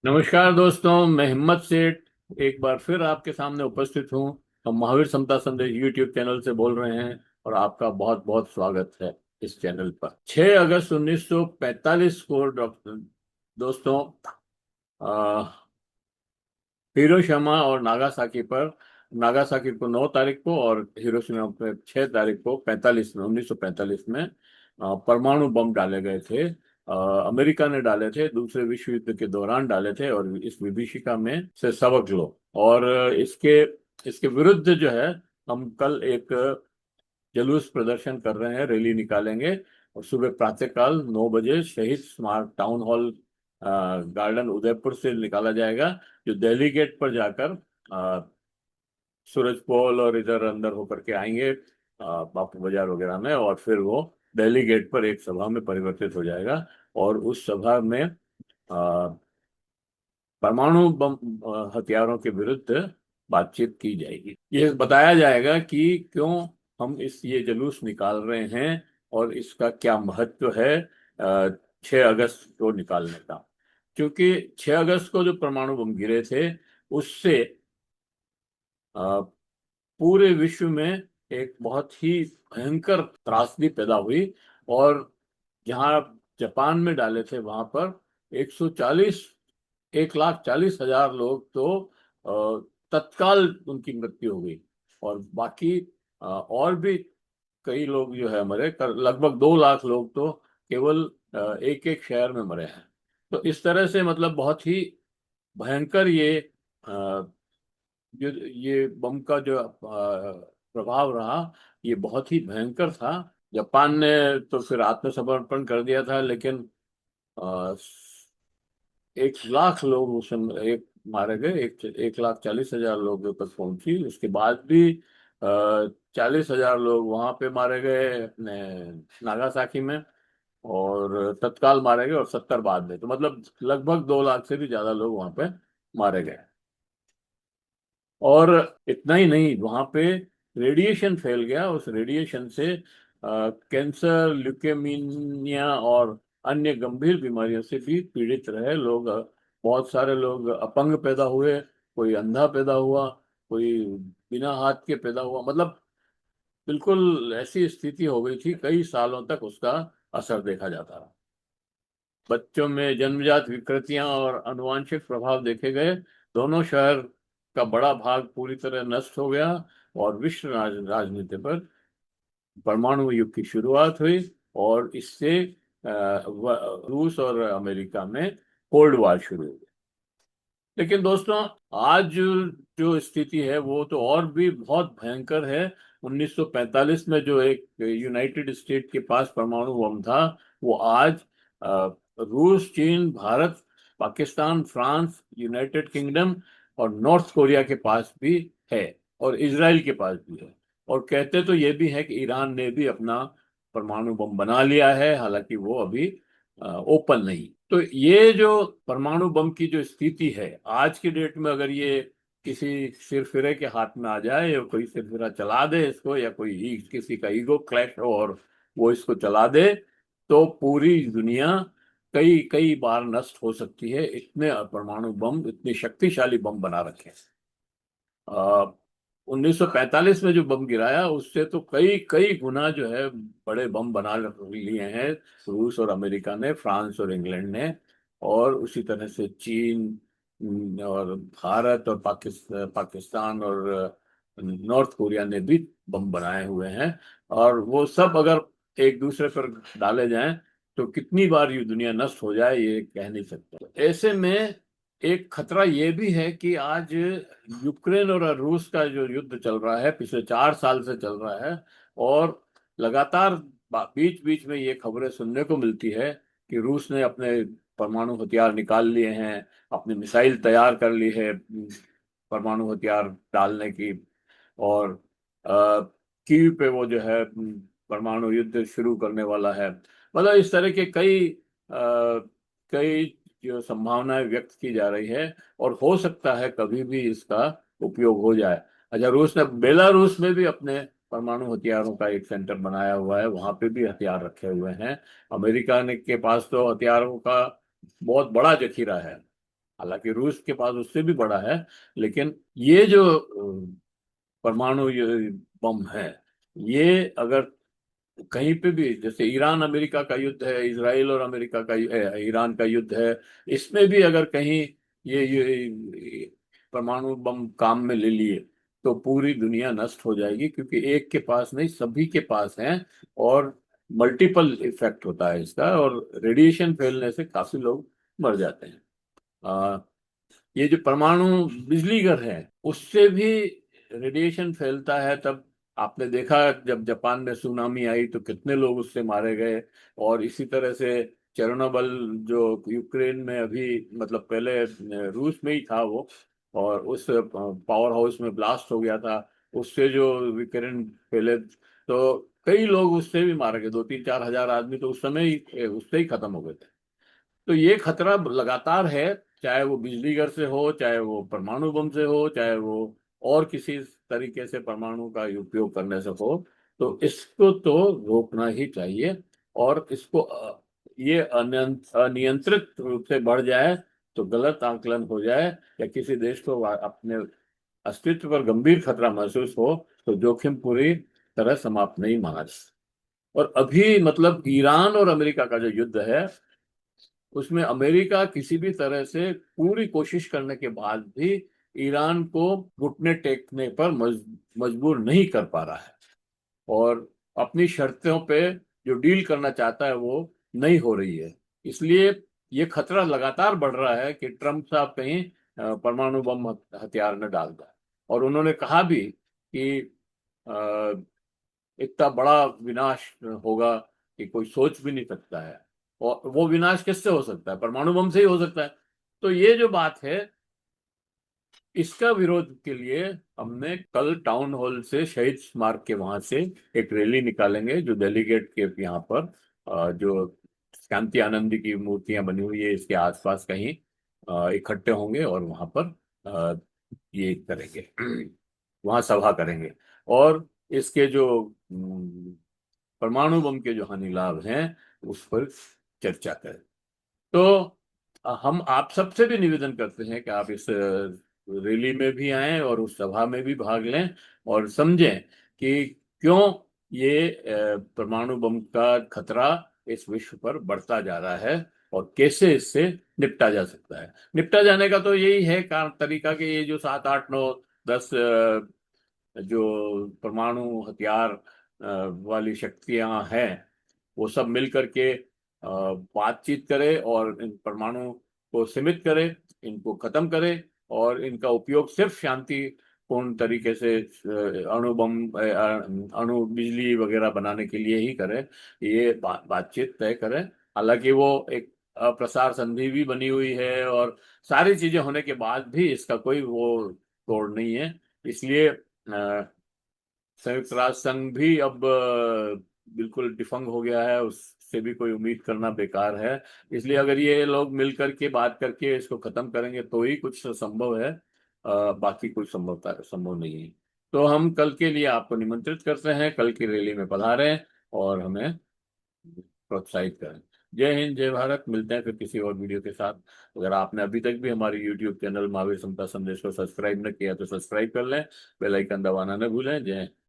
नमस्कार दोस्तों, मैं हिम्मत सेठ एक बार फिर आपके सामने उपस्थित हूँ। हम महावीर समता संदेश यूट्यूब चैनल से बोल रहे हैं और आपका बहुत बहुत स्वागत है इस चैनल पर। 6 अगस्त 1945 को डॉक्टर दोस्तों हिरोशिमा और नागासाकी को 9 तारीख को और हिरोशिमा पे 6 तारीख को 1945 में परमाणु बम डाले गए थे। अमेरिका ने डाले थे, दूसरे विश्व युद्ध के दौरान डाले थे और इस विभीषिका में से सबक लो। और इसके इसके विरुद्ध जो है, हम कल एक जुलूस प्रदर्शन कर रहे हैं, रैली निकालेंगे। और सुबह प्रातःकाल 9 बजे शहीद स्मारक टाउन हॉल गार्डन उदयपुर से निकाला जाएगा, जो दिल्ली गेट पर जाकर सूरज पोल और इधर अंदर होकर के आएंगे बापू बाजार वगैरह में, और फिर वो दिल्ली गेट पर एक सभा में परिवर्तित हो जाएगा। और उस सभा में परमाणु बम हथियारों के विरुद्ध बातचीत की जाएगी। ये बताया जाएगा कि क्यों हम ये जुलूस निकाल रहे हैं और इसका क्या महत्व है 6 अगस्त को निकालने का। क्योंकि 6 अगस्त को जो परमाणु बम गिरे थे, उससे अ, पूरे विश्व में एक बहुत ही भयंकर त्रासदी पैदा हुई। और जहां जापान में डाले थे, वहां पर 140 1,40,000 लोग तो तत्काल उनकी मृत्यु हो गई। और बाकी और भी कई लोग जो है मरे, लगभग 2 लाख लोग तो केवल एक एक शहर में मरे हैं। तो इस तरह से मतलब बहुत ही भयंकर ये बम का जो प्रभाव रहा, ये बहुत ही भयंकर था। जापान ने तो फिर आत्मसमर्पण कर दिया था, लेकिन अ, 1 लाख लोग उस समय एक मारे गए, 1,40,000 लोगों तक पहुंची। उसके बाद भी 40,000 लोग वहां पे मारे गए अपने नागासाकी में, और तत्काल मारे गए, और 70 बाद में। तो मतलब लगभग 2 लाख से भी ज्यादा लोग वहां पे मारे गए। और इतना ही नहीं, वहां पे रेडिएशन फैल गया। उस रेडिएशन से कैंसर, ल्यूकेमिया और अन्य गंभीर बीमारियों से भी पीड़ित रहे लोग। बहुत सारे लोग अपंग पैदा हुए, कोई अंधा पैदा हुआ, कोई बिना हाथ के पैदा हुआ। मतलब बिल्कुल ऐसी स्थिति हो गई थी, कई सालों तक उसका असर देखा जाता रहा। बच्चों में जन्मजात विकृतियां और आनुवंशिक प्रभाव देखे गए। दोनों शहर का बड़ा भाग पूरी तरह नष्ट हो गया, और विश्व राजनीति पर परमाणु युग की शुरुआत हुई। और इससे रूस और अमेरिका में कोल्ड वॉर शुरू हो गई। लेकिन दोस्तों, आज जो स्थिति है वो तो और भी बहुत भयंकर है। 1945 में जो एक यूनाइटेड स्टेट के पास परमाणु बम था, वो आज रूस, चीन, Bharat, Pakistan, France, United kingdom और नॉर्थ कोरिया के पास भी है, और इजराइल के पास भी है। और कहते तो ये भी है कि ईरान ने भी अपना परमाणु बम बना लिया है, हालांकि वो अभी ओपन नहीं। तो ये जो परमाणु बम की जो स्थिति है आज की डेट में, अगर ये किसी सिरफिरे के हाथ में आ जाए, या कोई सिरफिरा चला दे इसको, या किसी का ईगो क्लैश हो और वो इसको चला दे, तो पूरी दुनिया कई कई बार नष्ट हो सकती है। इतने परमाणु बम, इतने शक्तिशाली बम बना रखे हैं। 1945 में जो बम गिराया, उससे तो कई कई गुना जो है बड़े बम बना लिए हैं रूस और अमेरिका ने, फ्रांस और इंग्लैंड ने। और उसी तरह से चीन, और भारत और पाकिस्तान और नॉर्थ कोरिया ने भी बम बनाए हुए हैं। और वो सब अगर एक दूसरे पर डाले जाएं, तो कितनी बार ये दुनिया नष्ट हो जाए ये कह नहीं सकते। ऐसे में एक खतरा ये भी है कि आज यूक्रेन और रूस का जो युद्ध चल रहा है, पिछले 4 साल से चल रहा है। और लगातार बीच बीच में ये खबरें सुनने को मिलती है कि रूस ने अपने परमाणु हथियार निकाल लिए हैं, अपनी मिसाइल तैयार कर ली है परमाणु हथियार डालने की। और कीव पे वो जो है परमाणु युद्ध शुरू करने वाला है। मतलब इस तरह के कई जो संभावनाएं व्यक्त की जा रही है, और हो सकता है कभी भी इसका उपयोग हो जाए। अच्छा, रूस ने बेलारूस में भी अपने परमाणु हथियारों का एक सेंटर बनाया हुआ है, वहां पे भी हथियार रखे हुए हैं। अमेरिका ने के पास तो हथियारों का बहुत बड़ा जखीरा है। हालांकि रूस के पास उससे भी बड़ा है, लेकिन ये जो परमाणु ये बम है, ये अगर कहीं पे भी, जैसे ईरान अमेरिका का युद्ध है, इसराइल और अमेरिका का ईरान का युद्ध है, इसमें भी अगर कहीं ये परमाणु बम काम में ले लिए तो पूरी दुनिया नष्ट हो जाएगी, क्योंकि एक के पास नहीं, सभी के पास है। और मल्टीपल इफेक्ट होता है इसका, और रेडिएशन फैलने से काफी लोग मर जाते हैं। ये जो परमाणु बिजली घर है, उससे भी रेडिएशन फैलता है। तब आपने देखा जब जापान में सुनामी आई तो कितने लोग उससे मारे गए। और इसी तरह से चेर्नोबिल जो यूक्रेन में अभी, मतलब पहले रूस में ही था वो, और उस पावर हाउस में ब्लास्ट हो गया था, उससे जो विकिरण फैले, तो कई लोग उससे भी मारे गए, 2-3-4 हजार आदमी तो उस समय ही उससे ही खत्म हो गए थे। तो ये खतरा लगातार है, चाहे वो बिजली घर से हो, चाहे वो परमाणु बम से हो, चाहे वो और किसी तरीके से परमाणु का उपयोग करने से हो। तो इसको तो रोकना ही चाहिए। और इसको ये अनियंत्रित रूप से बढ़ जाए, तो गलत आकलन हो जाए, या किसी देश को अपने अस्तित्व पर गंभीर खतरा महसूस हो, तो जोखिम पूरी तरह समाप्त नहीं माना जा सकता। और अभी मतलब ईरान और अमेरिका का जो युद्ध है, उसमें अमेरिका किसी भी तरह से पूरी कोशिश करने के बाद भी ईरान को घुटने टेकने पर मजबूर नहीं कर पा रहा है। और अपनी शर्तों पे जो डील करना चाहता है वो नहीं हो रही है। इसलिए ये खतरा लगातार बढ़ रहा है कि ट्रम्प साहब कहीं परमाणु बम हथियार न डाल दें। और उन्होंने कहा भी कि अ, इतना बड़ा विनाश होगा कि कोई सोच भी नहीं सकता है। और वो विनाश किससे हो सकता है? परमाणु बम से ही हो सकता है। तो ये जो बात है, इसका विरोध के लिए हमने कल टाउन हॉल से, शहीद स्मारक के वहां से एक रैली निकालेंगे, जो डेलीगेट के यहाँ पर जो शांति आनंद की मूर्तियां बनी हुई है इसके आसपास कहीं इकट्ठे होंगे, और वहां पर अ, ये करेंगे, वहां सभा करेंगे। और इसके जो परमाणु बम के जो हानि लाभ हैं उस पर चर्चा करें। तो हम आप सबसे भी निवेदन करते हैं कि आप इस रैली में भी आएं और उस सभा में भी भाग लें, और समझें कि क्यों ये परमाणु बम का खतरा इस विश्व पर बढ़ता जा रहा है, और कैसे इससे निपटा जा सकता है। निपटा जाने का तो यही है तरीका, कि ये जो 7, 8, 9, 10 जो परमाणु हथियार वाली शक्तियां हैं, वो सब मिल करके बातचीत करे और इन परमाणु को सीमित करे, इनको खत्म करे, और इनका उपयोग सिर्फ शांतिपूर्ण तरीके से अणु बम अणु बिजली वगैरह बनाने के लिए ही करे। ये बातचीत तय करे। हालांकि वो एक प्रसार संधि भी बनी हुई है, और सारी चीजें होने के बाद भी इसका कोई वो तोड़ नहीं है। इसलिए संयुक्त राष्ट्र संघ भी अब बिल्कुल डिफंग हो गया है, उससे भी कोई उम्मीद करना बेकार है। इसलिए अगर ये लोग मिल करके बात करके इसको खत्म करेंगे तो ही कुछ संभव है, बाकी कुछ संभव नहीं है। तो हम कल के लिए आपको निमंत्रित करते हैं, कल की रैली में पधारें और हमें प्रोत्साहित करें। जय हिंद, जय भारत। मिलते हैं फिर किसी और वीडियो के साथ। अगर आपने अभी तक भी हमारे यूट्यूब चैनल महावीर समता संदेश को सब्सक्राइब न किया तो सब्सक्राइब कर लें, बेल आइकन दबाना न भूलें। जय